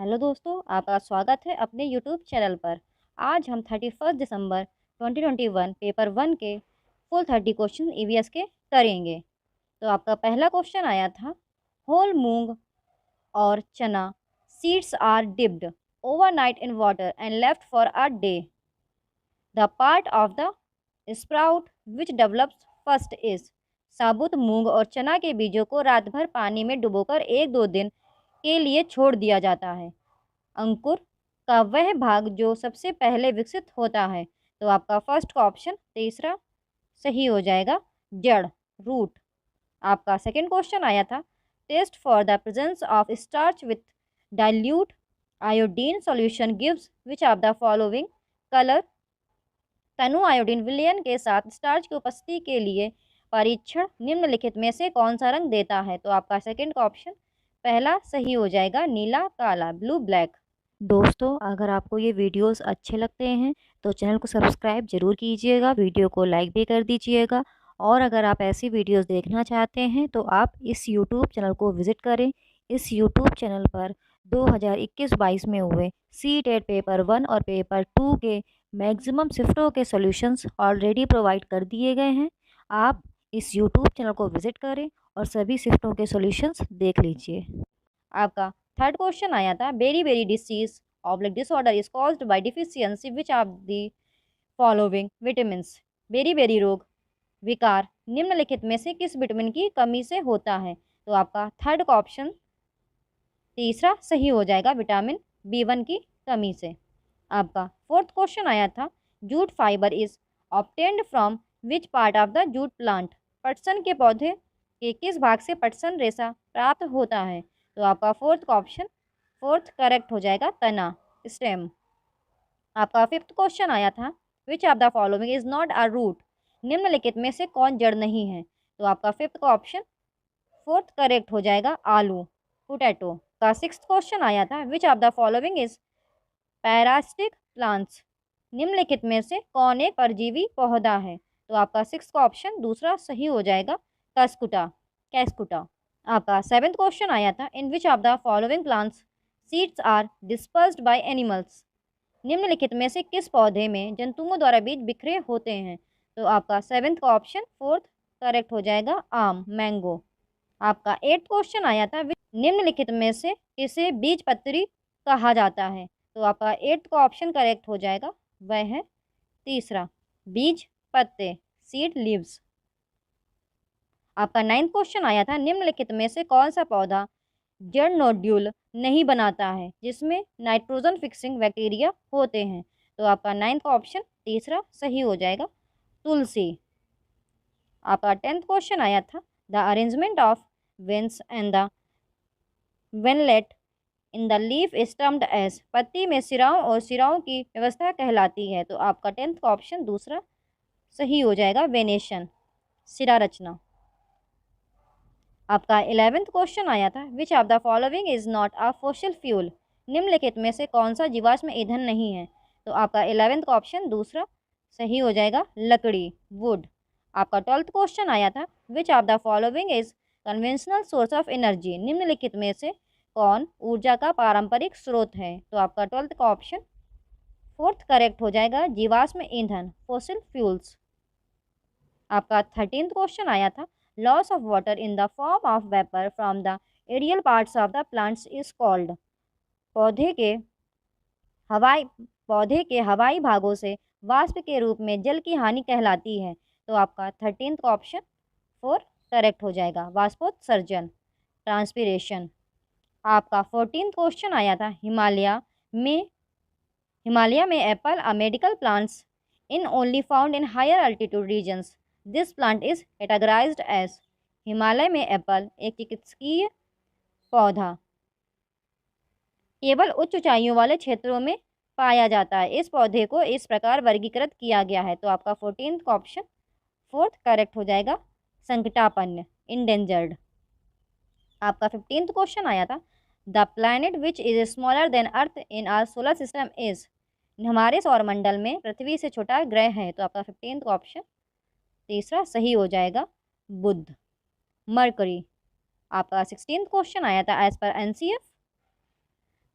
Hello दोस्तों, आपका स्वागत है अपने यूट्यूब चैनल पर। आज हम 31 दिसंबर 2021 पेपर 1 के फुल 30 क्वेश्चन ईवीएस के करेंगे। तो आपका पहला क्वेश्चन आया था, होल मूंग और chana seeds are dipped overnight in water and left for a day. The part of the sprout which develops first is. साबुत मूंग और चना के बीजों को रात भर पानी में डुबोकर 1-2 दिन के लिए छोड़ दिया जाता है। अंकुर का वह भाग जो सबसे पहले विकसित होता है। तो आपका फर्स्ट का ऑप्शन तीसरा सही हो जाएगा, जड़, रूट। आपका सेकंड क्वेश्चन आया था, test for the presence of starch with dilute iodine solution gives which of the following colour. तनु आयोडीन विलयन के साथ स्टार्च की उपस्थिति के लिए परीक्षण निम्नलिखित में से कौन सा रंग देता है। तो आपका सेकंड का ऑप्शन पहला सही हो जाएगा, नीला, काला, ब्लू, ब्लैक। दोस्तों, अगर आपको ये वीडियोस अच्छे लगते हैं तो चैनल को सब्सक्राइब जरूर कीजिएगा, वीडियो को लाइक भी कर दीजिएगा। और अगर आप ऐसी वीडियोस देखना चाहते हैं तो आप इस यूट्यूब चैनल को विज़िट करें। इस यूट्यूब चैनल पर 2021-22 में हुए सी-टेट पेपर 1 और पेपर 2 के मैक्सिमम शिफ्टों के सॉल्यूशंस ऑलरेडी प्रोवाइड कर दिए गए हैं। आप इस यूट्यूब चैनल को विज़िट करें और सभी शिफ्टों के सॉल्यूशंस देख लीजिए। आपका थर्ड क्वेश्चन आया था, beriberi disease oblique disorder is caused by deficiency which of the following vitamins. Beriberi रोग विकार निम्नलिखित में से किस विटामिन की कमी से होता है। तो आपका थर्ड का ऑप्शन तीसरा सही हो जाएगा, विटामिन B1 की कमी से। आपका फोर्थ क्वेश्चन आया था, jute fibre is obtained from which part of the jute plant. पटसन के पौधे के किस भाग से पटसन रेशा प्राप्त होता है। तो आपका फोर्थ का ऑप्शन फोर्थ करेक्ट हो जाएगा, तना, स्टेम। आपका फिफ्थ क्वेश्चन आया था, which of the following is not a root. निम्नलिखित में से कौन जड़ नहीं है। तो आपका फिफ्थ का ऑप्शन फोर्थ करेक्ट हो जाएगा, आलू, पोटैटो। का सिक्स्थ क्वेश्चन आया था, which of the following is parasitic plants. निम्नलिखित में से कौन एक परजीवी पौधा है। तो आपका सिक्स का ऑप्शन दूसरा सही हो जाएगा, कसकुटा, कैस्कुटा। आपका सेवेंथ क्वेश्चन आया था, in which of the following plants seeds are dispersed by animals. निम्नलिखित में से किस पौधे में जंतुओं द्वारा बीज बिखरे होते हैं। तो आपका सेवेंथ का ऑप्शन फोर्थ करेक्ट हो जाएगा, आम, मैंगो। आपका एट्थ क्वेश्चन आया था, निम्नलिखित में से किसे बीज पत्री कहा जाता है। तो आपका एट्थ का ऑप्शन करेक्ट हो जाएगा, वह है तीसरा, बीज पत्ते, सीड लीव्स। आपका नाइन्थ क्वेश्चन आया था, निम्नलिखित में से कौन सा पौधा जड़ नोड्यूल नहीं बनाता है जिसमें नाइट्रोजन फिक्सिंग बैक्टीरिया होते हैं। तो आपका नाइन्थ का ऑप्शन तीसरा सही हो जाएगा, तुलसी। आपका टेंथ क्वेश्चन आया था, the arrangement of veins and the veinlet in the leaf is termed as. पत्ती में सिराओं और सिराओं की व्यवस्था कहलाती है। तो आपका टेंथ का ऑप्शन दूसरा सही हो जाएगा, वेनेशन, सिरा रचना। आपका 11th क्वेश्चन आया था, which of the following is not a fossil fuel. निम्नलिखित में से कौन सा जीवाश्म ईंधन नहीं है। तो आपका 11th का ऑप्शन दूसरा सही हो जाएगा, लकड़ी, वुड। आपका 12th क्वेश्चन आया था, which of the following is conventional source of energy. निम्नलिखित में से कौन ऊर्जा का पारंपरिक स्रोत है। तो आपका 12th का ऑप्शन फोर्थ करेक्ट हो जाएगा, जीवाश्म ईंधन, फॉसिल फ्यूल्स। आपका 13th क्वेश्चन आया था, loss of water in the form of vapour from the aerial parts of the plants is called. पौधे के हवाई पौधे के हवाई भागों से वाष्प के रूप में जल की हानि कहलाती है। तो आपका 13th का ऑप्शन फोर करेक्ट हो जाएगा, वाष्पोत्सर्जन, ट्रांसपीरेशन। आपका 14th क्वेश्चन आया था, हिमालय में apple a medical plants in only found in higher altitude regions. This plant is categorised as. Himalaya में एप्पल एक चिकित्सकीय पौधा केवल उच्च ऊंचाइयों वाले क्षेत्रों में पाया जाता है। इस पौधे को इस प्रकार वर्गीकृत किया गया है। तो आपका 14th का ऑप्शन फोर्थ करेक्ट हो जाएगा, संकटापन्न, इंडेंजर्ड। आपका 15th क्वेश्चन आया था, the planet which is smaller than earth in our solar system is. हमारे सौरमंडल में पृथ्वी से छोटा ग्रह है। तो आपका 15th का ऑप्शन तीसरा सही हो जाएगा, बुध, मरकरी। आपका 16th क्वेश्चन आया था, as per NCF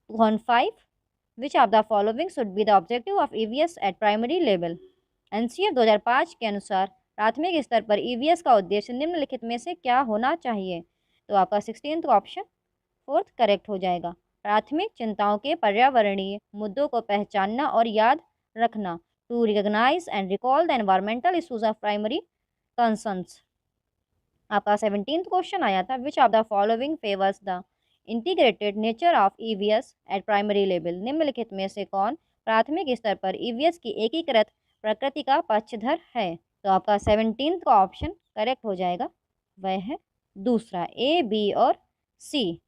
205 which of the following should be the objective of EVS at primary level. NCF 2005 के अनुसार प्राथमिक स्तर पर ईवीएस का उद्देश्य निम्नलिखित में से क्या होना चाहिए। तो आपका 16th ऑप्शन 4th करेक्ट हो जाएगा। प्राथमिक चिंताओं के पर्यावरणीय मुद्दों को पहचानना और याद रखना, to recognise and recall the environmental issues of primary concerns. आपका 17th क्वेश्चन आया था which of the following favours the integrated nature of EVS at primary level. निम्नलिखित में से कौन प्राथमिक स्तर पर ईवीएस की एकीकृत प्रकृति का पक्षधर है। तो आपका 17th का ऑप्शन करेक्ट हो जाएगा, वह है दूसरा, ए, बी और सी।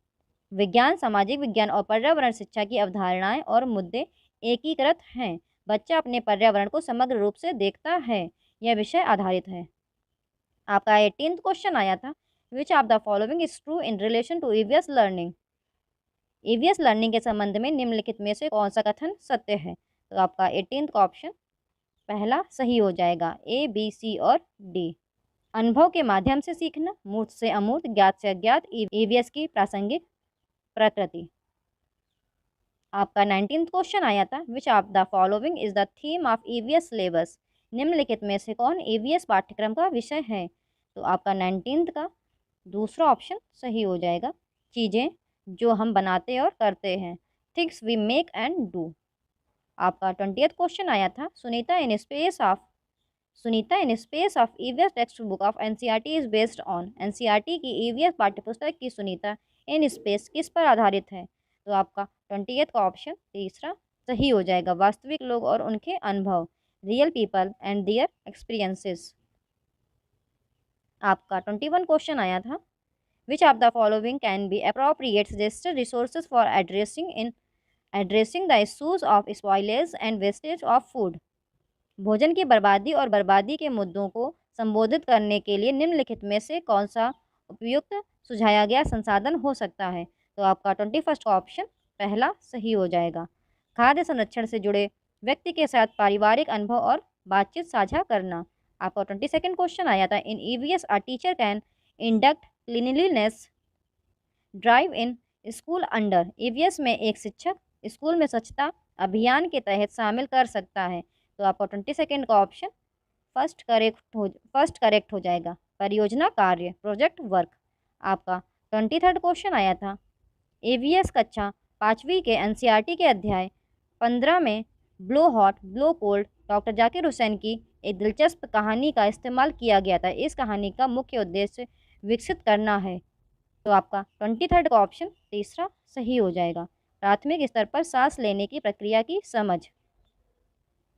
विज्ञान, सामाजिक विज्ञान और पर्यावरण शिक्षा की अवधारणाएं और मुद्दे एकीकृत हैं। बच्चा अपने पर्यावरण को समग्र रूप से देखता है, यह विषय आधारित है। आपका 18th क्वेश्चन आया था which of the following is true in relation to EVS learning. EVS learning के संबंध में निम्नलिखित में से कौन सा कथन सत्य है। तो आपका 18th का ऑप्शन पहला सही हो जाएगा, ए, बी, सी और डी। अनुभव के माध्यम से सीखना, मूर्त से अमूर्त, ज्ञात से अज्ञात, ईवीएस की प्रासंगिक प्रकृति। आपका 19th क्वेश्चन आया था which of the following is the theme of EVS syllabus. निम्नलिखित में से कौन ईवीएस पाठ्यक्रम का विषय है। तो आपका 19th का दूसरा ऑप्शन सही हो जाएगा, चीज़ें जो हम बनाते और करते हैं, things we make and do. आपका 20th क्वेश्चन आया था Sunita in space of EVS text book of NCERT is based on. NCERT की ईवीएस पाठ्यपुस्तक की सुनीता इन स्पेस किस पर आधारित है। तो आपका 20th का ऑप्शन तीसरा सही हो जाएगा, वास्तविक लोग और उनके अनुभव, real people and their experiences. आपका 21 क्वेश्चन आया था which of the following can be appropriate suggested resources for addressing the issues of spoilage and wastage of food. भोजन की बर्बादी और बर्बादी के मुद्दों को संबोधित करने के लिए निम्नलिखित में से कौन सा उपयुक्त सुझाया गया संसाधन हो सकता है। तो आपका 21st का ऑप्शन पहला सही हो जाएगा, खाद्य संरक्षण से जुड़े व्यक्ति के साथ पारिवारिक अनुभव और बातचीत साझा करना। आपका 22nd क्वेश्चन आया था in EVS a teacher can induct cleanliness drive in school under. EVS में एक शिक्षक स्कूल में स्वच्छता अभियान के तहत शामिल कर सकता है। तो आपका 22nd का ऑप्शन फर्स्ट करेक्ट हो जाएगा, परियोजना कार्य, प्रोजेक्ट वर्क। आपका 23rd क्वेश्चन आया था ईवीएस कक्षा 5वीं के एनसीईआरटी के अध्याय 15 में blow hot blow cold doctor Zakir Hussain की एक दिलचस्प कहानी का इस्तेमाल किया गया था। इस कहानी का मुख्य उद्देश्य विकसित करना है। तो आपका 23rd का ऑप्शन तीसरा सही हो जाएगा, प्राथमिक स्तर पर सांस लेने की प्रक्रिया की समझ।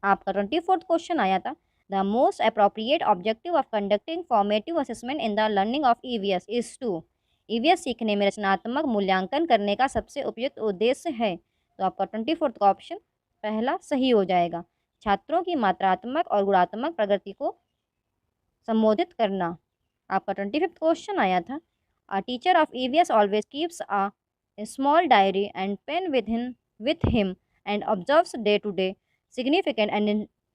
आपका 24th क्वेश्चन आया था the most appropriate objective of conducting formative assessment in the learning of EVS is to. EVS सीखने में रचनात्मक मूल्यांकन करने का सबसे उपयुक्त उद्देश्य है। तो आपका 24th का ऑप्शन पहला सही हो जाएगा, छात्रों की मात्रात्मक और गुणात्मक प्रगति को संबोधित करना। आपका 25th क्वेश्चन आया था a teacher of EVS always keeps a small diary and pen with him and observes day to day significant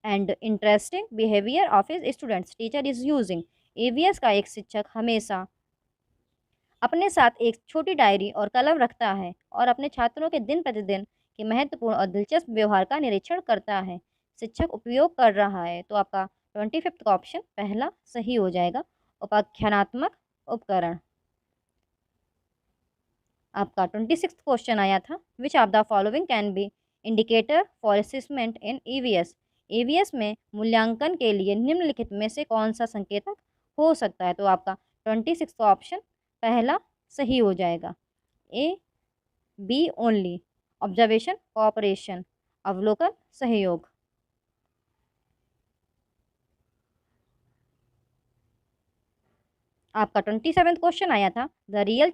and interesting behavior of his students. Teacher is using। EVS का एक शिक्षक हमेशा अपने साथ एक छोटी डायरी और कलम रखता है और अपने छात्रों के दिन प्रतिदिन के महत्वपूर्ण और दिलचस्प व्यवहार का निरीक्षण करता है। शिक्षक उपयोग कर रहा है। तो आपका 25th का ऑप्शन पहला सही हो जाएगा, उपाख्यानात्मक उपकरण। आपका 26th क्वेश्चन आया था which of the following can be indicator for assessment in EVS. EVS में मूल्यांकन के लिए निम्नलिखित में से कौन सा संकेतक हो सकता है। तो आपका 26 का ऑप्शन पहला सही हो जाएगा, A, B only, observation, cooperation, अवलोकन, सहयोग। आपका 27th क्वेश्चन आया था the real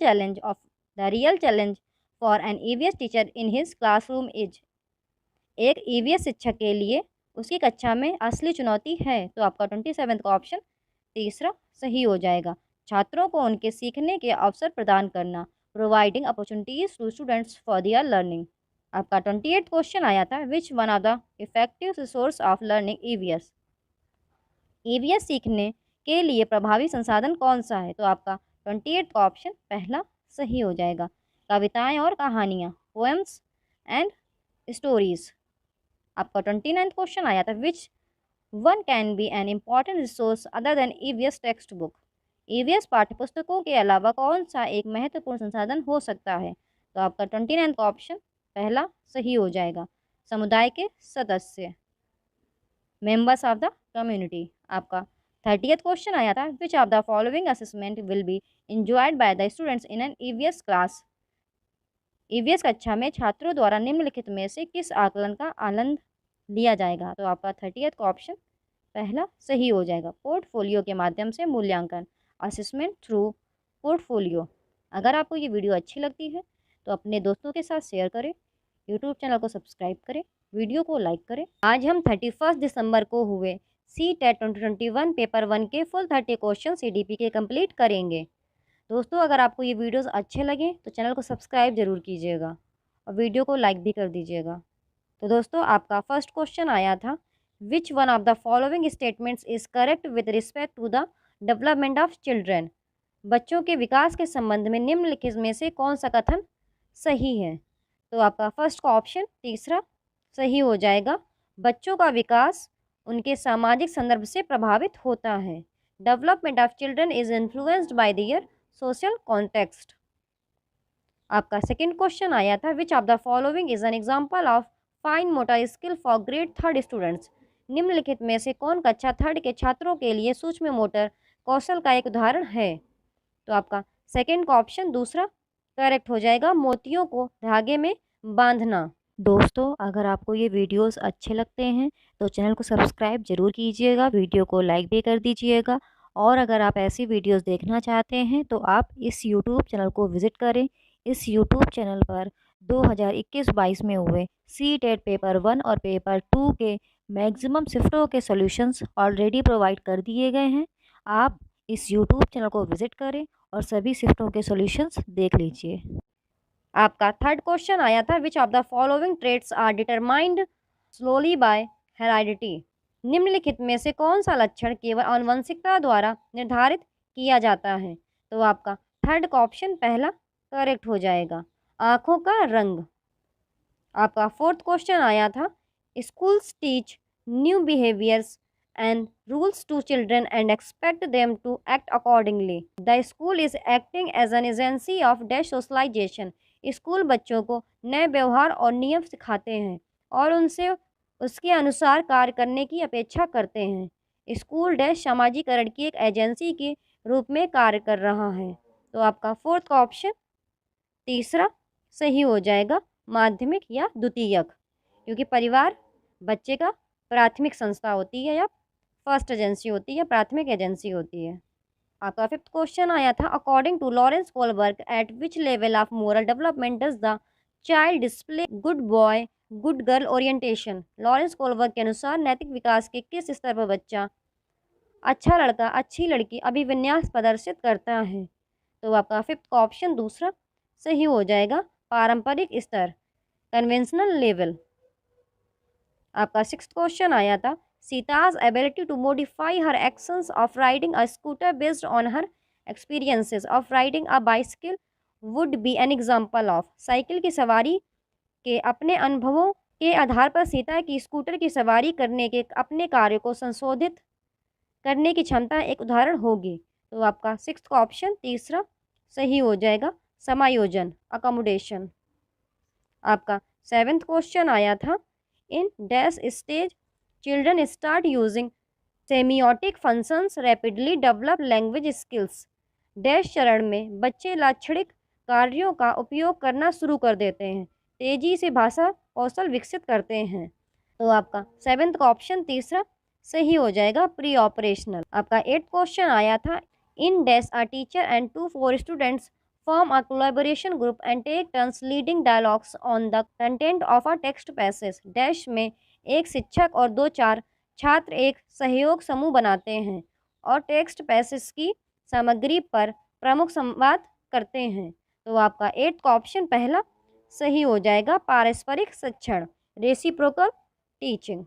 challenge for an EVS teacher in his classroom is. एक ईवीएस शिक्षक के लिए उसकी कक्षा में असली चुनौती है। तो आपका 27th का ऑप्शन तीसरा सही हो जाएगा, छात्रों को उनके सीखने के अवसर प्रदान करना, providing opportunities to students for their learning. आपका 28th क्वेश्चन आया था which one of the effective resource of learning EVS. EVS सीखने के लिए प्रभावी संसाधन कौन सा है। तो आपका 28th का ऑप्शन पहला सही हो जाएगा, कविताएं और कहानियाँ, पोएम्स एंड स्टोरीज। आपका 29th क्वेश्चन आया था which one can be an important resource other than EVS text book. EVS पाठ्यपुस्तकों के अलावा कौन सा एक महत्वपूर्ण संसाधन हो सकता है? तो आपका 29 का ऑप्शन पहला सही हो जाएगा, समुदाय के सदस्य, मेंबर्स ऑफ द कम्युनिटी। आपका 30th क्वेश्चन आया था which of the following assessment will be enjoyed by the students in an EVS class. EVS कक्षा में छात्रों द्वारा निम्नलिखित में से किस आकलन का आनंद लिया जाएगा? तो आपका 30th का ऑप्शन पहला सही हो जाएगा, पोर्टफोलियो के माध्यम से मूल्यांकन, असेसमेंट थ्रू पोर्टफोलियो। अगर आपको ये वीडियो अच्छी लगती है तो अपने दोस्तों के साथ शेयर करें, यूट्यूब चैनल को सब्सक्राइब करें, वीडियो को लाइक करें। आज हम 31 दिसंबर को हुए CTET 2021 पेपर 1 के फुल 30 क्वेश्चन CDP के कंप्लीट करेंगे। दोस्तों अगर आपको ये वीडियोस अच्छे लगे तो चैनल को सब्सक्राइब जरूर कीजिएगा और वीडियो को लाइक भी कर दीजिएगा। तो दोस्तों आपका फर्स्ट क्वेश्चन आया था which one of the following statements is correct with respect to the development of children. बच्चों के विकास के संबंध में निम्नलिखित में से कौन सा कथन सही है? तो आपका फर्स्ट का ऑप्शन तीसरा सही हो जाएगा, बच्चों का विकास उनके सामाजिक संदर्भ से प्रभावित होता है। Development of children is influenced by their social context. आपका सेकंड क्वेश्चन आया था which of the following is an example of fine motor skill for grade 3 students. निम्नलिखित में से कौन कक्षा 3 के छात्रों के लिए सूक्ष्म मोटर कौशल का एक उदाहरण है? तो आपका सेकंड का ऑप्शन दूसरा करेक्ट हो जाएगा, मोतियों को धागे में बांधना। दोस्तों अगर आपको ये वीडियोस अच्छे लगते हैं तो चैनल को सब्सक्राइब जरूर कीजिएगा, वीडियो को लाइक भी कर दीजिएगा। और अगर आप ऐसी वीडियोस देखना चाहते हैं तो आप इस यूट्यूब चैनल को विज़िट करें। इस यूट्यूब चैनल पर 2021-22 में हुए CTET पेपर 1 और पेपर 2 के मैक्सिमम शिफ्टों के सॉल्यूशंस ऑलरेडी प्रोवाइड कर दिए गए हैं। आप इस यूट्यूब चैनल को विज़िट करें और सभी शिफ्टों के सॉल्यूशंस देख लीजिए। आपका थर्ड क्वेश्चन आया था which of the following traits are determined slowly by heredity. निम्नलिखित में से कौन सा लक्षण केवल आनुवंशिकता द्वारा निर्धारित किया जाता है? तो आपका थर्ड का ऑप्शन पहला करेक्ट हो जाएगा, आँखों का रंग। आपका फोर्थ क्वेश्चन आया था schools teach new behaviours and rules to children and expect them to act accordingly. The school is acting as an agency of dash socialization. School बच्चों को नए व्यवहार और नियम सिखाते हैं और उनसे उसके अनुसार कार्य करने की अपेक्षा करते हैं। स्कूल डैश सामाजिकरण की एक एजेंसी के रूप में कार्य कर रहा है। तो आपका फोर्थ का ऑप्शन तीसरा सही हो जाएगा, माध्यमिक या द्वितीयक, क्योंकि परिवार बच्चे का प्राथमिक संस्था होती है या फर्स्ट एजेंसी होती है, प्राथमिक एजेंसी होती है। आपका फिफ्थ क्वेश्चन आया था according to Lawrence Kohlberg at which level of moral development does the child display good boy good girl orientation. Lawrence Kohlberg के अनुसार नैतिक विकास के किस स्तर पर बच्चा अच्छा लड़का अच्छी लड़की अभिविन्यास प्रदर्शित करता है? तो आपका फिफ्थ का ऑप्शन दूसरा सही हो जाएगा, पारंपरिक स्तर, कन्वेंशनल लेवल। आपका सिक्स्थ क्वेश्चन आया था सीता's ability to modify her actions of riding a scooter based on her experiences of riding a bicycle would be an example of। Cycle की सवारी के अपने अनुभवों के आधार पर सीता की स्कूटर की सवारी करने के अपने कार्य को संशोधित करने की क्षमता एक उदाहरण होगी। तो आपका सिक्स्थ का ऑप्शन तीसरा सही हो जाएगा, समायोजन, अकोमोडेशन। आपका सेवेंथ क्वेश्चन आया था in dash stage children start using सेमियोटिक functions rapidly develop language skills. Dash चरण में बच्चे लाक्षणिक कार्यों का उपयोग करना शुरू कर देते हैं, तेजी से भाषा कौशल विकसित करते हैं। तो आपका सेवेंथ का ऑप्शन तीसरा सही हो जाएगा, प्री ऑपरेशनल। आपका एट्थ क्वेश्चन आया था in dash a teacher and 2-4 students form a collaboration group and take turns leading dialogues on the content of a text passage. Dash में एक शिक्षक और 2-4 छात्र एक सहयोग समूह बनाते हैं और टेक्स्ट पैसेज की सामग्री पर प्रमुख संवाद करते हैं। तो आपका एट्थ का ऑप्शन पहला सही हो जाएगा, पारस्परिक शिक्षण, रेसिप्रोकल टीचिंग।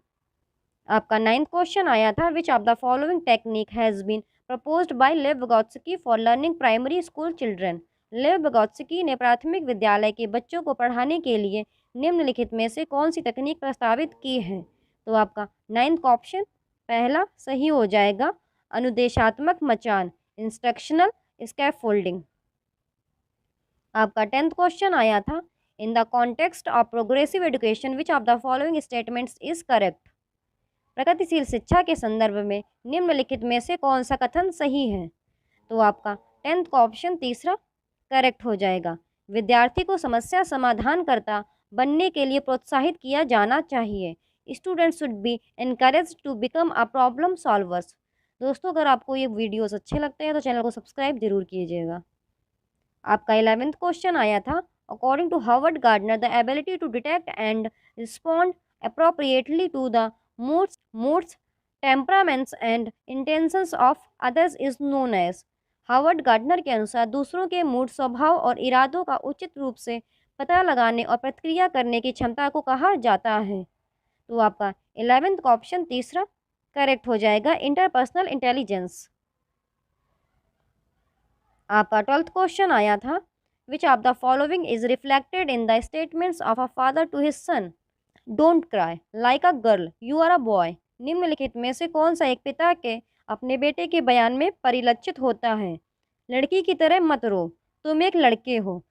आपका नाइन्थ क्वेश्चन आया था which of the following technique has been proposed by Lev Vygotsky for learning primary school children. Lev Vygotsky ने प्राथमिक विद्यालय के बच्चों को पढ़ाने के लिए निम्नलिखित में से कौन सी तकनीक प्रस्तावित की है? तो आपका 9th ऑप्शन पहला सही हो जाएगा, अनुदेशात्मक मचान, इंस्ट्रक्शनल स्कैफोल्डिंग। आपका 10th क्वेश्चन आया था, in the context of progressive education which of the following statements is correct? प्रगतिशील शिक्षा के संदर्भ में निम्नलिखित में से कौन सा कथन सही है? तो आपका 10th का ऑप्शन तीसरा करेक्ट हो जाएगा। विद्यार्थी को समस्या समाधानकर्ता बनने के लिए प्रोत्साहित किया जाना चाहिए। Students should be encouraged to become a problem solvers. दोस्तों, अगर आपको ये वीडियोस अच्छे लगते हैं तो चैनल को सब्सक्राइब जरूर कीजिएगा। आपका 11th क्वेश्चन आया था, according to Howard Gardner the ability to detect and respond appropriately to the moods, temperaments and intentions of others is known as। Howard Gardner के अनुसार दूसरों के मूड, स्वभाव और इरादों का उचित रूप से पता लगाने और प्रतिक्रिया करने की क्षमता को कहा जाता है। तो आपका 11th का ऑप्शन तीसरा करेक्ट हो जाएगा, इंटरपर्सनल इंटेलिजेंस। आपका 12th क्वेश्चन आया था, which of the following is reflected in the statements of a father to his son? Don't cry like a girl, you are a boy. निम्नलिखित में से कौन सा एक पिता के अपने बेटे के बयान में परिलक्षित होता है? लड़की की तरह मत रो, तुम एक लड़के हो।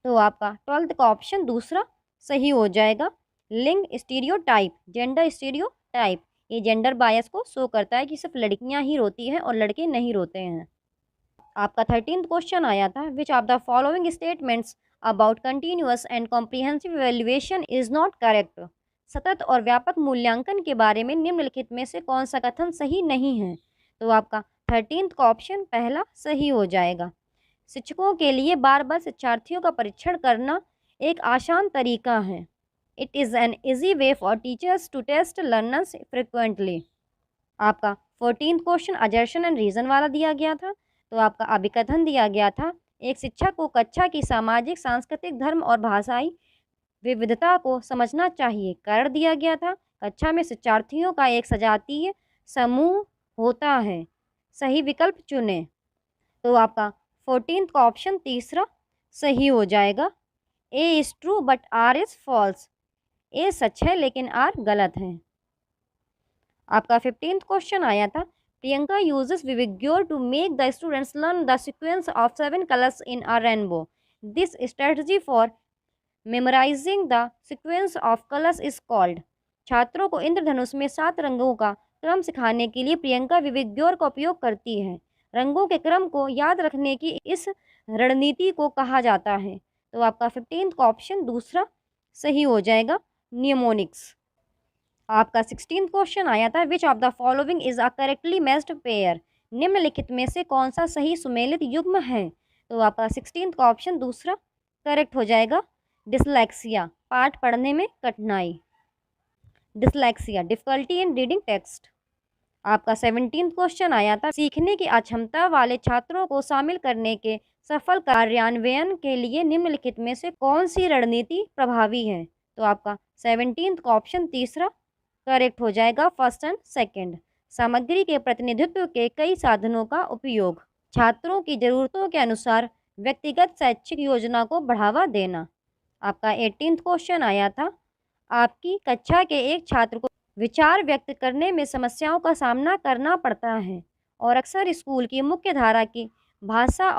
तो आपका 12th का ऑप्शन दूसरा सही हो जाएगा, लिंग स्टीरियोटाइप, जेंडर स्टीरियोटाइप। ये जेंडर बायस को शो करता है कि सिर्फ लड़कियां ही रोती हैं और लड़के नहीं रोते हैं। आपका 13th क्वेश्चन आया था, which of the following statements about continuous and comprehensive evaluation is not correct? सतत और व्यापक मूल्यांकन के बारे में निम्नलिखित में से कौन सा कथन सही नहीं है? तो आपका 13th का ऑप्शन पहला सही हो जाएगा। शिक्षकों के लिए बार बार शिक्षार्थियों का परीक्षण करना एक आसान तरीका है। It is an easy way for teachers to test learners frequently. आपका 14th क्वेश्चन अजर्शन एंड रीजन वाला दिया गया था। तो आपका अभिकथन दिया गया था, एक शिक्षक को कक्षा की सामाजिक, सांस्कृतिक, धर्म और भाषाई विविधता को समझना चाहिए। कारण दिया गया था, कक्षा में शिक्षार्थियों का एक सजातीय समूह होता है। सही विकल्प चुनें। तो आपका 14th का ऑप्शन तीसरा सही हो जाएगा, A is true but R is false. A सच है लेकिन आर गलत है। आपका 15th क्वेश्चन आया था, प्रियंका यूजेस विविग्योर to make the students learn the sequence of 7 colours in a rainbow. This strategy for memorising the sequence of colours is called. छात्रों को इंद्रधनुष में 7 रंगों का क्रम सिखाने के लिए प्रियंका विविग्योर का उपयोग करती है। रंगों के क्रम को याद रखने की इस रणनीति को कहा जाता है। तो आपका 15th का ऑप्शन दूसरा सही हो जाएगा, नियमोनिक्स। आपका 16th क्वेश्चन आया था, which of the following is a correctly matched pair? निम्नलिखित में से कौन सा सही सुमेलित युग्म है? तो आपका 16th का ऑप्शन दूसरा करेक्ट हो जाएगा, डिसलेक्सिया, पाठ पढ़ने में कठिनाई। Dyslexia, difficulty in reading text. आपका 17th क्वेश्चन आया था, सीखने की अक्षमता वाले छात्रों को शामिल करने के सफल कार्यान्वयन के लिए निम्नलिखित में से कौन सी रणनीति प्रभावी है? तो आपका 17th का ऑप्शन तीसरा करेक्ट हो जाएगा, फर्स्ट एंड सेकंड। सामग्री के प्रतिनिधित्व के कई साधनों का उपयोग, छात्रों की जरूरतों के अनुसार व्यक्तिगत शैक्षिक योजना को बढ़ावा देना। आपका 18th क्वेश्चन आया था, आपकी कक्षा के एक छात्र को विचार व्यक्त करने में समस्याओं का सामना करना पड़ता है और अक्सर स्कूल की मुख्य धारा की भाषा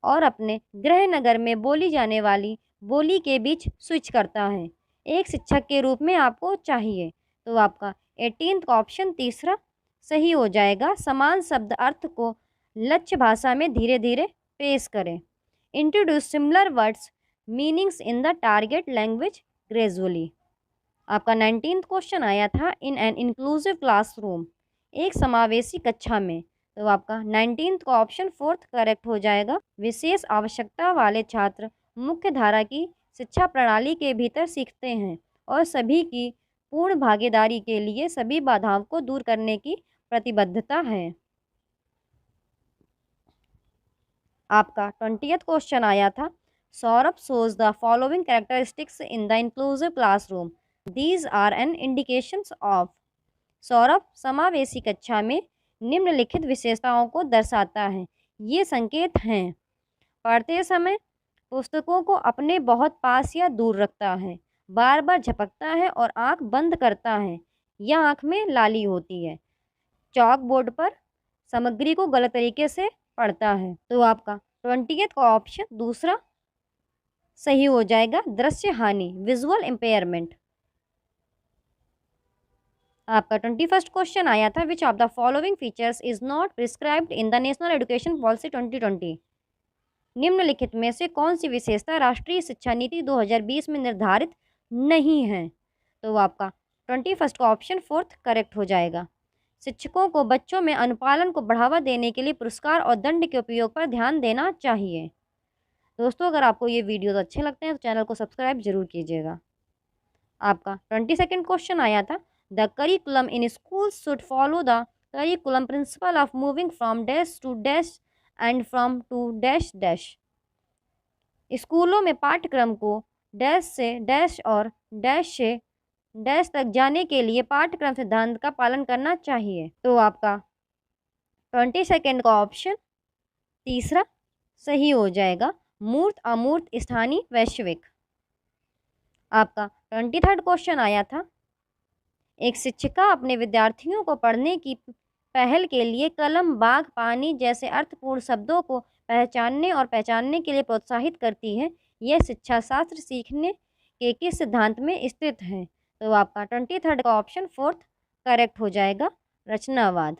और अपने गृह नगर में बोली जाने वाली बोली के बीच स्विच करता है। एक शिक्षक के रूप में आपको चाहिए। तो आपका 18th का ऑप्शन तीसरा सही हो जाएगा, समान शब्द अर्थ को लक्ष्य भाषा में धीरे धीरे पेश करें। Introduce similar words meanings in the target language gradually. आपका 19th क्वेश्चन आया था, इन एन इंक्लूसिव क्लासरूम, एक समावेशी कक्षा में। तो आपका 19th का ऑप्शन फोर्थ करेक्ट हो जाएगा, विशेष आवश्यकता वाले छात्र मुख्य धारा की शिक्षा प्रणाली के भीतर सीखते हैं और सभी की पूर्ण भागीदारी के लिए सभी बाधाओं को दूर करने की प्रतिबद्धता है। आपका 20th क्वेश्चन आया था, Saurabh shows the following characteristics in the inclusive classroom, these are an indications of. Saurabh समावेशी कक्षा में निम्नलिखित विशेषताओं को दर्शाता है। ये संकेत हैं, पढ़ते समय पुस्तकों को अपने बहुत पास या दूर रखता है, बार बार झपकता है और आँख बंद करता है या आँख में लाली होती है। चॉक बोर्ड पर सामग्री को गलत तरीके से पढ़ता है। तो आपका 20th का ऑप्शन दूसरा सही हो जाएगा, दृश्य हानि, विजुअल इम्पेयरमेंट। आपका 21st क्वेश्चन आया था, which of the following features is not prescribed in the national education policy 2020। निम्नलिखित में से कौन सी विशेषता राष्ट्रीय शिक्षा नीति 2020 में निर्धारित नहीं है? तो आपका 21st का ऑप्शन फोर्थ करेक्ट हो जाएगा। शिक्षकों को बच्चों में अनुपालन को बढ़ावा देने के लिए पुरस्कार और दंड के उपयोग पर ध्यान देना चाहिए। दोस्तों, अगर आपको ये वीडियोस अच्छे लगते हैं तो चैनल को सब्सक्राइब जरूर कीजिएगा। आपका 22nd क्वेश्चन आया था, the curriculum in school should follow the curriculum principle of moving from dash to dash and from to dash dash. स्कूलों में पाठ्यक्रम को डैश से डैश और डैश से डैश तक जाने के लिए पाठ्यक्रम सिद्धांत का पालन करना चाहिए। तो आपका 22nd का ऑप्शन तीसरा सही हो जाएगा, मूर्त अमूर्त स्थानीय वैश्विक। आपका 23rd क्वेश्चन आया था, एक शिक्षिका अपने विद्यार्थियों को पढ़ने की पहल के लिए कलम, बाग, पानी जैसे अर्थपूर्ण शब्दों को पहचानने और पहचानने के लिए प्रोत्साहित करती है। यह शिक्षा शास्त्र सीखने के किस सिद्धांत में स्थित है? तो आपका 23rd का ऑप्शन फोर्थ करेक्ट हो जाएगा, रचनावाद।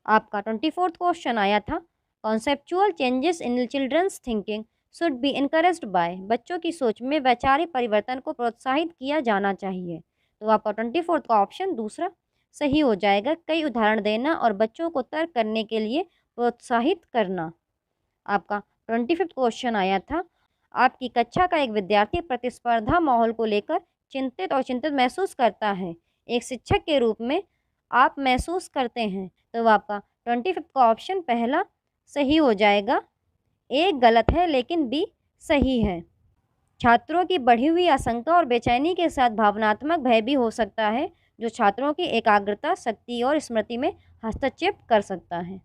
आपका 24th क्वेश्चन आया था, conceptual changes in children's thinking should be encouraged by. बच्चों की सोच में वैचारिक परिवर्तन को प्रोत्साहित किया जाना चाहिए। तो आपका 24th का ऑप्शन दूसरा सही हो जाएगा, कई उदाहरण देना और बच्चों को तर्क करने के लिए प्रोत्साहित करना। आपका 25th क्वेश्चन आया था, आपकी कक्षा का एक विद्यार्थी प्रतिस्पर्धा माहौल को लेकर चिंतित महसूस करता है। एक शिक्षक के रूप में आप महसूस करते हैं। तो आपका 25th का ऑप्शन पहला सही हो जाएगा, ए गलत है लेकिन बी सही है। छात्रों की बढ़ी हुई आशंका और बेचैनी के साथ भावनात्मक भय भी हो सकता है, जो छात्रों की एकाग्रता, शक्ति और स्मृति में हस्तक्षेप कर सकता है।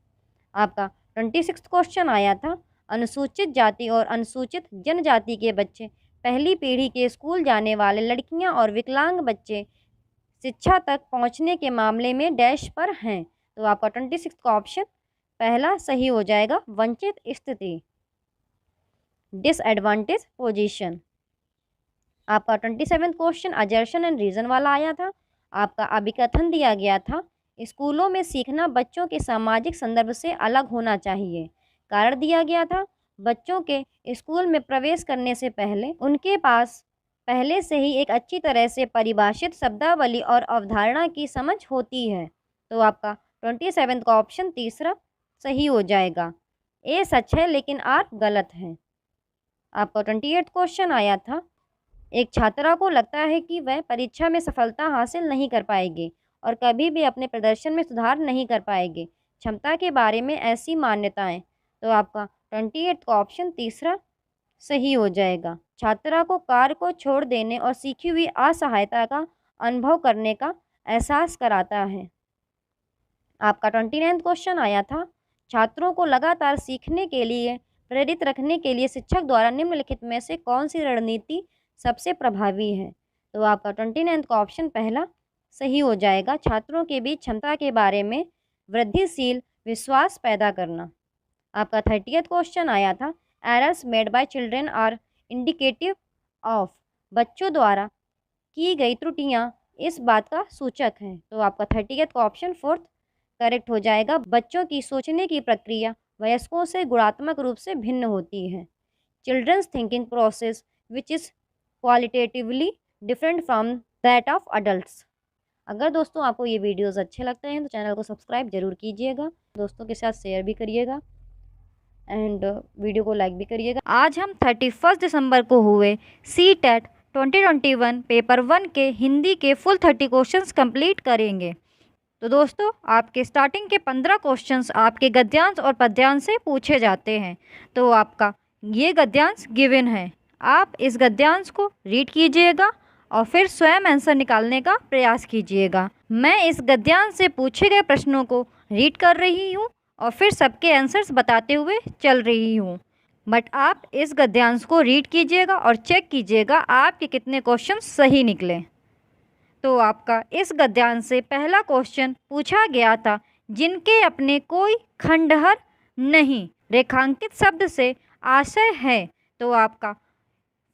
आपका 26th क्वेश्चन आया था, अनुसूचित जाति और अनुसूचित जनजाति के बच्चे, पहली पीढ़ी के स्कूल जाने वाले लड़कियां और विकलांग बच्चे शिक्षा तक पहुंचने के मामले में डैश पर हैं। तो आपका 26 का ऑप्शन पहला सही हो जाएगा, वंचित स्थिति, डिसएडवांटेज पोजीशन। आपका 27 क्वेश्चन अजर्शन एंड रीजन वाला आया था। आपका अभिकथन दिया गया था, स्कूलों में सीखना बच्चों के सामाजिक संदर्भ से अलग होना चाहिए। कारण दिया गया था, बच्चों के स्कूल में प्रवेश करने से पहले उनके पास पहले से ही एक अच्छी तरह से परिभाषित शब्दावली और अवधारणा की समझ होती है। तो आपका 27 का ऑप्शन तीसरा सही हो जाएगा, ए सच है लेकिन आर गलत है। आपका 28 क्वेश्चन आया था, एक छात्रा को लगता है कि वह परीक्षा में सफलता हासिल नहीं कर पाएगी और कभी भी अपने प्रदर्शन में सुधार नहीं कर पाएगी। क्षमता के बारे में ऐसी मान्यताएं। तो आपका 28 का ऑप्शन तीसरा सही हो जाएगा, छात्रा को कार्य को छोड़ देने और सीखी हुई असहायता का अनुभव करने का एहसास कराता है। आपका 29 क्वेश्चन आया था, छात्रों को लगातार सीखने के लिए प्रेरित रखने के लिए शिक्षक द्वारा निम्नलिखित में से कौन सी रणनीति सबसे प्रभावी है? तो आपका 29 का ऑप्शन पहला सही हो जाएगा, छात्रों के बीच क्षमता के बारे में वृद्धिशील विश्वास पैदा करना। आपका 30th क्वेश्चन आया था, errors made by children are indicative of. बच्चों द्वारा की गई त्रुटियां इस बात का सूचक हैं। तो आपका 30th का ऑप्शन फोर्थ करेक्ट हो जाएगा, बच्चों की सोचने की प्रक्रिया वयस्कों से गुणात्मक रूप से भिन्न होती है। Children's thinking process which is qualitatively different from that of adults. अगर दोस्तों आपको ये वीडियोस अच्छे लगते हैं तो चैनल को सब्सक्राइब जरूर कीजिएगा, दोस्तों के साथ शेयर भी करिएगा एंड वीडियो को लाइक भी करिएगा। आज हम 31 दिसंबर को हुए CTET 2021 पेपर 1 के हिंदी के फुल 30 क्वेश्चंस कंप्लीट करेंगे। तो दोस्तों, आपके स्टार्टिंग के 15 क्वेश्चंस आपके गद्यांश और पद्यांश से पूछे जाते हैं। तो आपका ये गद्यांश गिवन है, आप इस गद्यांश को रीड कीजिएगा और फिर स्वयं आंसर निकालने का प्रयास कीजिएगा। मैं इस गद्यांश से पूछे गए प्रश्नों को रीड कर रही हूँ और फिर सबके आंसर्स बताते हुए चल रही हूँ। बट आप इस गद्यांश को रीड कीजिएगा और चेक कीजिएगा आपके कितने क्वेश्चन सही निकले। तो आपका इस गद्यांश से पहला क्वेश्चन पूछा गया था, जिनके अपने कोई खंडहर नहीं, रेखांकित शब्द से आशय है। तो आपका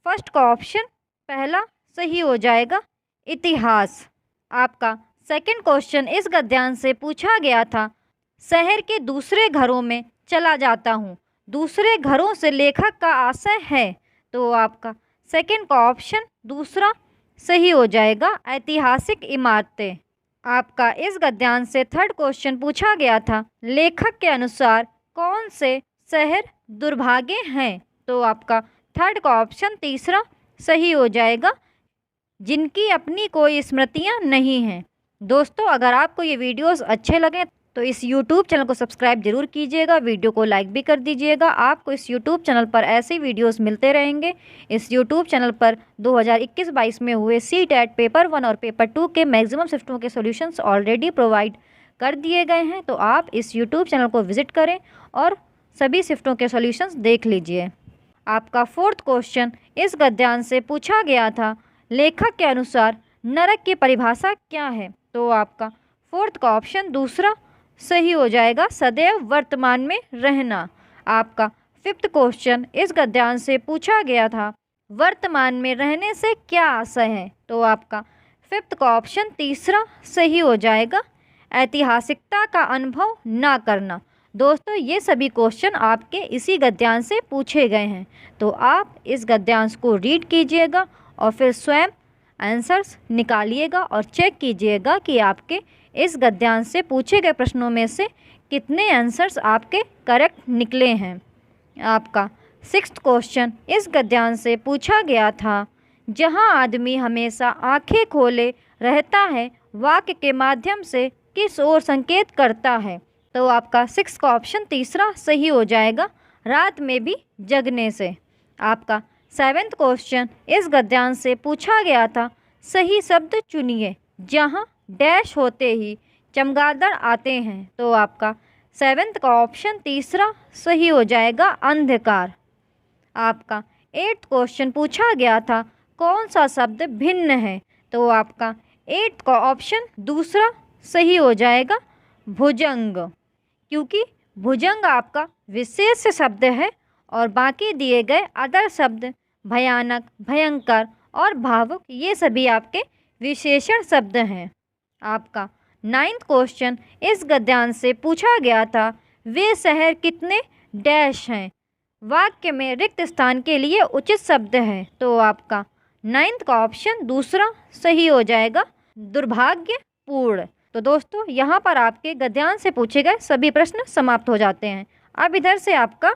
फर्स्ट का ऑप्शन पहला सही हो जाएगा, इतिहास। आपका सेकंड क्वेश्चन इस गद्यांश से पूछा गया था, शहर के दूसरे घरों में चला जाता हूँ, दूसरे घरों से लेखक का आशय है। तो आपका सेकंड का ऑप्शन दूसरा सही हो जाएगा, ऐतिहासिक इमारतें। आपका इस गद्यांश से थर्ड क्वेश्चन पूछा गया था, लेखक के अनुसार कौन से शहर दुर्भागे हैं। तो आपका थर्ड का ऑप्शन तीसरा सही हो जाएगा, जिनकी अपनी कोई स्मृतियां नहीं हैं। दोस्तों, अगर आपको ये वीडियोस अच्छे लगें तो इस YouTube चैनल को सब्सक्राइब जरूर कीजिएगा, वीडियो को लाइक भी कर दीजिएगा। आपको इस YouTube चैनल पर ऐसे वीडियोस मिलते रहेंगे। इस YouTube चैनल पर 2021-22 में हुए CTET पेपर 1 और पेपर 2 के मैक्सिमम शिफ्टों के सॉल्यूशंस ऑलरेडी प्रोवाइड कर दिए गए हैं। तो आप इस YouTube चैनल को विजिट करें और सभी शिफ्टों के सॉल्यूशंस देख लीजिए। आपका फोर्थ क्वेश्चन इस गद्यांश से पूछा गया था, लेखक के अनुसार नरक की परिभाषा क्या है। तो आपका फोर्थ का ऑप्शन दूसरा सही हो जाएगा, सदैव वर्तमान में रहना। आपका फिफ्थ क्वेश्चन इस गद्यांश से पूछा गया था, वर्तमान में रहने से क्या आशय है। तो आपका फिफ्थ का ऑप्शन तीसरा सही हो जाएगा, ऐतिहासिकता का अनुभव ना करना। दोस्तों, ये सभी क्वेश्चन आपके इसी गद्यांश से पूछे गए हैं। तो आप इस गद्यांश को रीड कीजिएगा और फिर स्वयं आंसर्स निकालिएगा और चेक कीजिएगा कि आपके इस गद्यांश से पूछे गए प्रश्नों में से कितने आंसर्स आपके करेक्ट निकले हैं। आपका सिक्स्थ क्वेश्चन इस गद्यांश से पूछा गया था, जहां आदमी हमेशा आंखें खोले रहता है, वाक्य के माध्यम से किस ओर संकेत करता है। तो आपका सिक्स का ऑप्शन तीसरा सही हो जाएगा, रात में भी जगने से। आपका सेवेंथ क्वेश्चन इस गद्यांश से पूछा गया था, सही शब्द चुनिए जहां डैश होते ही चमगादड़ आते हैं। तो आपका सेवेंथ का ऑप्शन तीसरा सही हो जाएगा, अंधकार। आपका एट्थ क्वेश्चन पूछा गया था, कौन सा शब्द भिन्न है। तो आपका एट्थ का ऑप्शन दूसरा सही हो जाएगा, भुजंग, क्योंकि भुजंग आपका विशेष शब्द है और बाकी दिए गए अदर शब्द भयानक, भयंकर और भावुक ये सभी आपके विशेषण शब्द हैं। आपका नाइन्थ क्वेश्चन इस गद्यांश से पूछा गया था, वे शहर कितने डैश हैं, वाक्य में रिक्त स्थान के लिए उचित शब्द है। तो आपका नाइन्थ का ऑप्शन दूसरा सही हो जाएगा, दुर्भाग्यपूर्ण। तो दोस्तों, यहाँ पर आपके गद्यांश से पूछे गए सभी प्रश्न समाप्त हो जाते हैं। अब इधर से आपका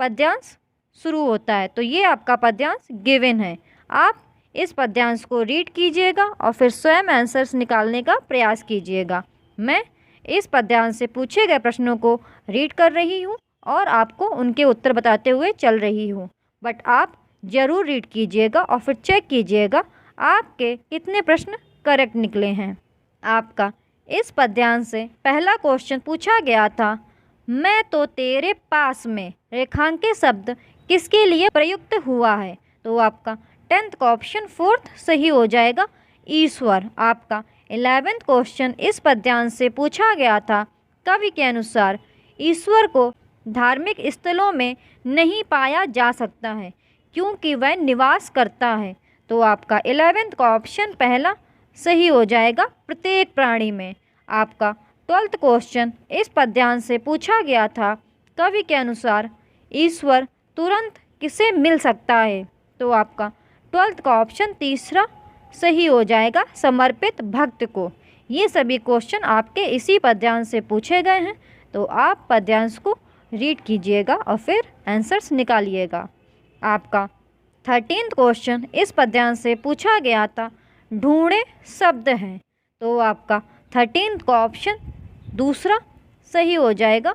पद्यांश शुरू होता है। तो ये आपका पद्यांश गिवन है, आप इस पद्यांश को रीड कीजिएगा और फिर स्वयं आंसर्स निकालने का प्रयास कीजिएगा। मैं इस पद्यांश से पूछे गए प्रश्नों को रीड कर रही हूँ और आपको उनके उत्तर बताते हुए चल रही हूँ, बट आप ज़रूर रीड कीजिएगा और फिर चेक कीजिएगा आपके कितने प्रश्न करेक्ट निकले हैं। आपका इस पद्यांश से पहला क्वेश्चन पूछा गया था, मैं तो तेरे पास में रेखांकित शब्द किसके लिए प्रयुक्त हुआ है। तो आपका 10th का ऑप्शन फोर्थ सही हो जाएगा, ईश्वर। आपका 11th क्वेश्चन इस पद्यांश से पूछा गया था, कवि के अनुसार ईश्वर को धार्मिक स्थलों में नहीं पाया जा सकता है क्योंकि वह निवास करता है। तो आपका 11th का ऑप्शन पहला सही हो जाएगा, प्रत्येक प्राणी में। आपका 12th क्वेश्चन इस पद्यांश से पूछा गया था, कवि के अनुसार ईश्वर तुरंत किसे मिल सकता है। तो आपका 12th का ऑप्शन तीसरा सही हो जाएगा, समर्पित भक्त को। ये सभी क्वेश्चन आपके इसी पद्यांश से पूछे गए हैं। तो आप पद्यांश को रीड कीजिएगा और फिर आंसर्स निकालिएगा। आपका 13th क्वेश्चन इस पद्यांश से पूछा गया था, ढूंढे शब्द हैं। तो आपका 13th का ऑप्शन दूसरा सही हो जाएगा,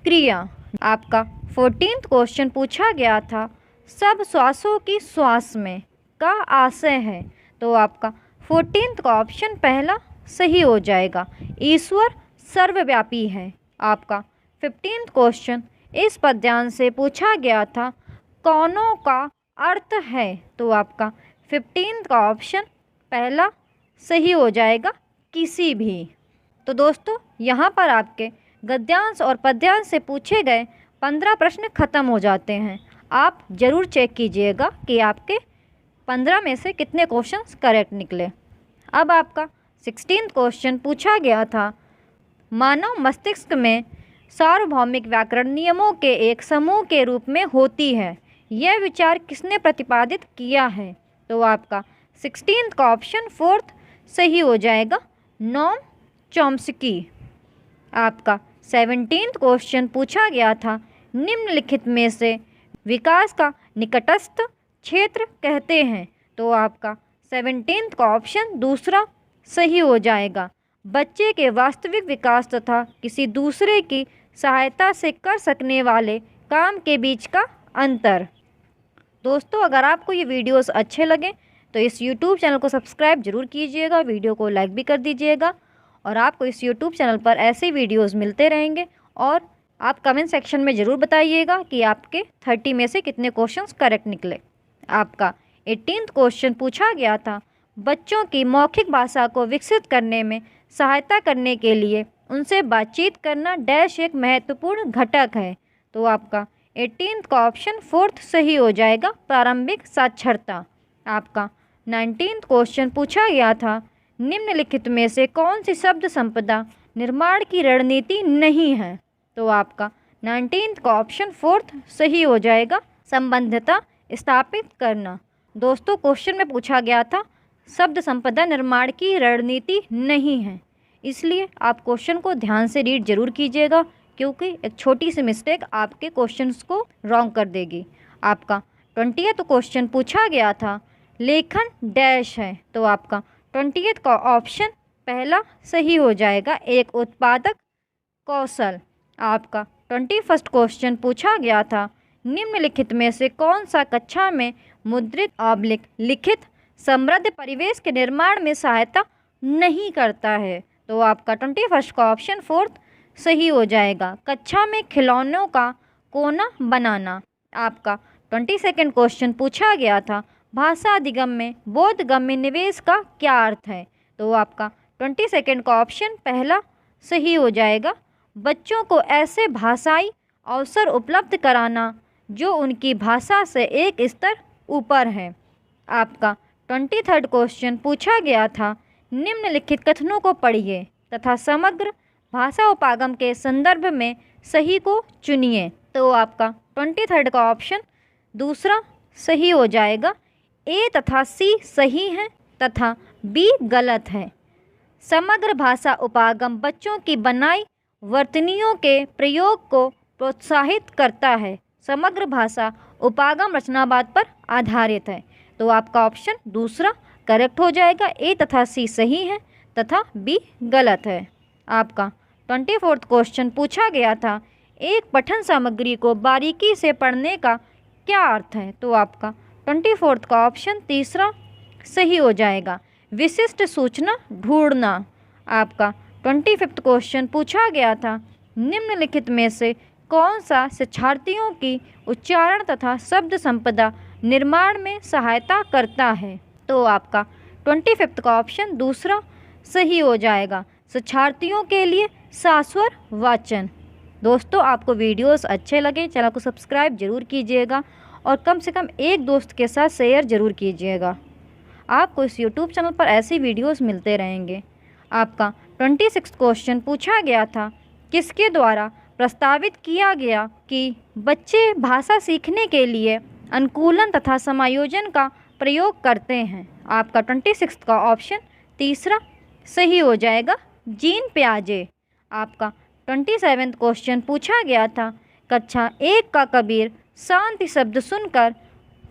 क्रिया। आपका 14th क्वेश्चन पूछा गया था, सब श्वासों की श्वास में का आशय है। तो आपका 14th का ऑप्शन पहला सही हो जाएगा, ईश्वर सर्वव्यापी है। आपका 15th क्वेश्चन इस पद्यांश से पूछा गया था, कौनों का अर्थ है? तो आपका 15 का ऑप्शन पहला सही हो जाएगा, किसी भी। तो दोस्तों यहाँ पर आपके गद्यांश और पद्यांश से पूछे गए 15 प्रश्न खत्म हो जाते हैं। आप ज़रूर चेक कीजिएगा कि आपके 15 में से कितने क्वेश्चंस करेक्ट निकले। अब आपका 16 क्वेश्चन पूछा गया था, मानव मस्तिष्क में सार्वभौमिक व्याकरण नियमों के एक समूह के रूप में होती है, यह विचार किसने प्रतिपादित किया है? तो आपका 16 का ऑप्शन 4 सही हो जाएगा, नोम चॉम्स्की। आपका 17 क्वेश्चन पूछा गया था, निम्नलिखित में से विकास का निकटस्थ क्षेत्र कहते हैं? तो आपका 17 का ऑप्शन दूसरा सही हो जाएगा, बच्चे के वास्तविक विकास तथा किसी दूसरे की सहायता से कर सकने वाले काम के बीच का अंतर। दोस्तों अगर आपको ये वीडियोस अच्छे लगें तो इस YouTube चैनल को सब्सक्राइब जरूर कीजिएगा, वीडियो को लाइक भी कर दीजिएगा। और आपको इस YouTube चैनल पर ऐसे वीडियोस मिलते रहेंगे। और आप कमेंट सेक्शन में ज़रूर बताइएगा कि आपके 30 में से कितने क्वेश्चंस करेक्ट निकले। आपका 18 क्वेश्चन पूछा गया था, बच्चों की मौखिक भाषा को विकसित करने में सहायता करने के लिए उनसे बातचीत करना डैश एक महत्वपूर्ण घटक है? तो आपका 18 का ऑप्शन 4 सही हो जाएगा, प्रारंभिक साक्षरता। आपका 19 क्वेश्चन पूछा गया था, निम्नलिखित में से कौन सी शब्द संपदा निर्माण की रणनीति नहीं है? तो आपका 19 का ऑप्शन 4 सही हो जाएगा, संबंधितता स्थापित करना। दोस्तों क्वेश्चन में पूछा गया था शब्द संपदा निर्माण की रणनीति नहीं है, इसलिए आप क्वेश्चन को ध्यान से रीड जरूर कीजिएगा, क्योंकि एक छोटी सी मिस्टेक आपके क्वेश्चंस को रॉन्ग कर देगी। आपका 20th क्वेश्चन पूछा गया था, लेखन डैश है? तो आपका 20th का ऑप्शन पहला सही हो जाएगा, एक उत्पादक कौशल। आपका 21st क्वेश्चन पूछा गया था, निम्नलिखित में से कौन सा कक्षा में मुद्रित लिखित समृद्ध परिवेश के निर्माण में सहायता नहीं करता है? तो आपका 21st का ऑप्शन 4 सही हो जाएगा, कक्षा में खिलौनों का कोना बनाना। आपका 22nd क्वेश्चन पूछा गया था, भाषा अधिगम में बोधगम में निवेश का क्या अर्थ है? तो आपका 22nd का ऑप्शन पहला सही हो जाएगा, बच्चों को ऐसे भाषाई अवसर उपलब्ध कराना जो उनकी भाषा से एक स्तर ऊपर है। आपका 23rd क्वेश्चन पूछा गया था, निम्नलिखित कथनों को पढ़िए तथा समग्र भाषा उपागम के संदर्भ में सही को चुनिए। तो आपका 23rd का ऑप्शन दूसरा सही हो जाएगा, ए तथा सी सही हैं तथा बी गलत है। समग्र भाषा उपागम बच्चों की बनाई वर्तनियों के प्रयोग को प्रोत्साहित करता है। समग्र भाषा उपागम रचनावाद पर आधारित है। तो आपका ऑप्शन दूसरा करेक्ट हो जाएगा, ए तथा सी सही है तथा बी गलत है। आपका 24th क्वेश्चन पूछा गया था, एक पठन सामग्री को बारीकी से पढ़ने का क्या अर्थ है? तो आपका 24th का ऑप्शन तीसरा सही हो जाएगा, विशिष्ट सूचना ढूंढना। आपका 25th क्वेश्चन पूछा गया था, निम्नलिखित में से कौन सा शिक्षार्थियों की उच्चारण तथा शब्द संपदा निर्माण में सहायता करता है? तो आपका 25th का ऑप्शन दूसरा सही हो जाएगा, शिक्षार्थियों के लिए शाश्वत वाचन। दोस्तों आपको वीडियोस अच्छे लगे चैनल को सब्सक्राइब जरूर कीजिएगा और कम से कम एक दोस्त के साथ शेयर जरूर कीजिएगा। आपको इस YouTube चैनल पर ऐसी वीडियोस मिलते रहेंगे। आपका 26 क्वेश्चन पूछा गया था, किसके द्वारा प्रस्तावित किया गया कि बच्चे भाषा सीखने के लिए अनुकूलन तथा समायोजन का प्रयोग करते हैं? आपका 26 का ऑप्शन तीसरा सही हो जाएगा, जीन पियाजे। आपका 27 क्वेश्चन पूछा गया था, कक्षा 1 का कबीर शांति शब्द सुनकर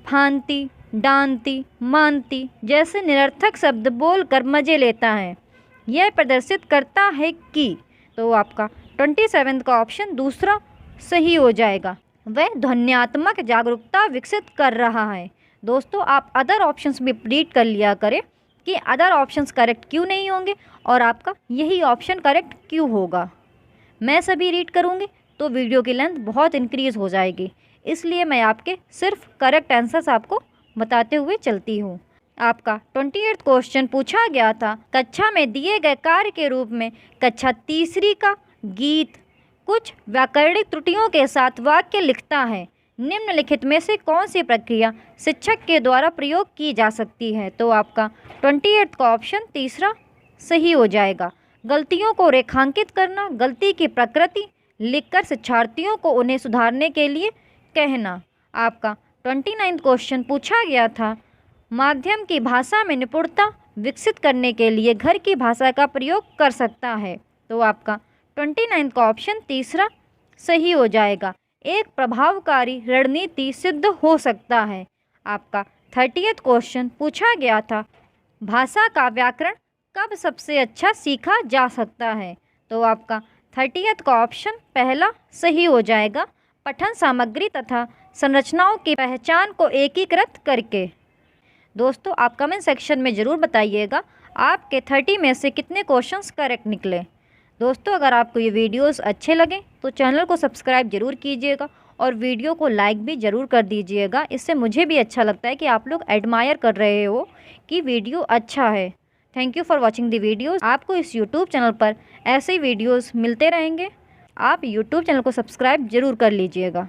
फांति, डांति, मानती जैसे निरर्थक शब्द बोलकर मजे लेता है, यह प्रदर्शित करता है कि? तो आपका 27 का ऑप्शन दूसरा सही हो जाएगा, वह ध्वन्यात्मक जागरूकता विकसित कर रहा है। दोस्तों आप अदर ऑप्शंस भी रीड कर लिया करें कि अदर ऑप्शंस करेक्ट क्यों नहीं होंगे और आपका यही ऑप्शन करेक्ट क्यों होगा। मैं सभी रीड करूँगी तो वीडियो की लेंथ बहुत इंक्रीज़ हो जाएगी, इसलिए मैं आपके सिर्फ करेक्ट आंसर्स आपको बताते हुए चलती हूँ। आपका 28 क्वेश्चन पूछा गया था, कक्षा में दिए गए कार्य के रूप में कक्षा तीसरी का गीत कुछ व्याकरणिक त्रुटियों के साथ वाक्य लिखता है। निम्नलिखित में से कौन सी प्रक्रिया शिक्षक के द्वारा प्रयोग की जा सकती है? तो आपका 28 का ऑप्शन तीसरा सही हो जाएगा। गलतियों को रेखांकित करना, गलती की प्रकृति लिखकर शिक्षार्थियों को उन्हें सुधारने के लिए कहना। आपका 29 क्वेश्चन पूछा गया था, माध्यम की भाषा में निपुणता विकसित करने के लिए घर की भाषा का प्रयोग कर सकता है। तो आपका 29 का ऑप्शन तीसरा सही हो जाएगा। एक प्रभावकारी रणनीति सिद्ध हो सकता है। आपका 30th क्वेश्चन पूछा गया था, भाषा का व्याकरण कब सबसे अच्छा सीखा जा सकता है? तो आपका 30th का ऑप्शन पहला सही हो जाएगा। पठन सामग्री तथा संरचनाओं की पहचान को एकीकृत करके। दोस्तों, आप कमेंट सेक्शन में ज़रूर बताइएगा आपके 30 में से कितने क्वेश्चंस करेक्ट निकले। दोस्तों, अगर आपको ये वीडियोस अच्छे लगें तो चैनल को सब्सक्राइब ज़रूर कीजिएगा और वीडियो को लाइक भी ज़रूर कर दीजिएगा। इससे मुझे भी अच्छा लगता है कि आप लोग एडमायर कर रहे हो कि वीडियो अच्छा है। Thank you for watching the videos. आपको इस यूट्यूब चैनल पर ऐसे ही वीडियोज़ मिलते रहेंगे। आप यूट्यूब चैनल को सब्सक्राइब ज़रूर कर लीजिएगा।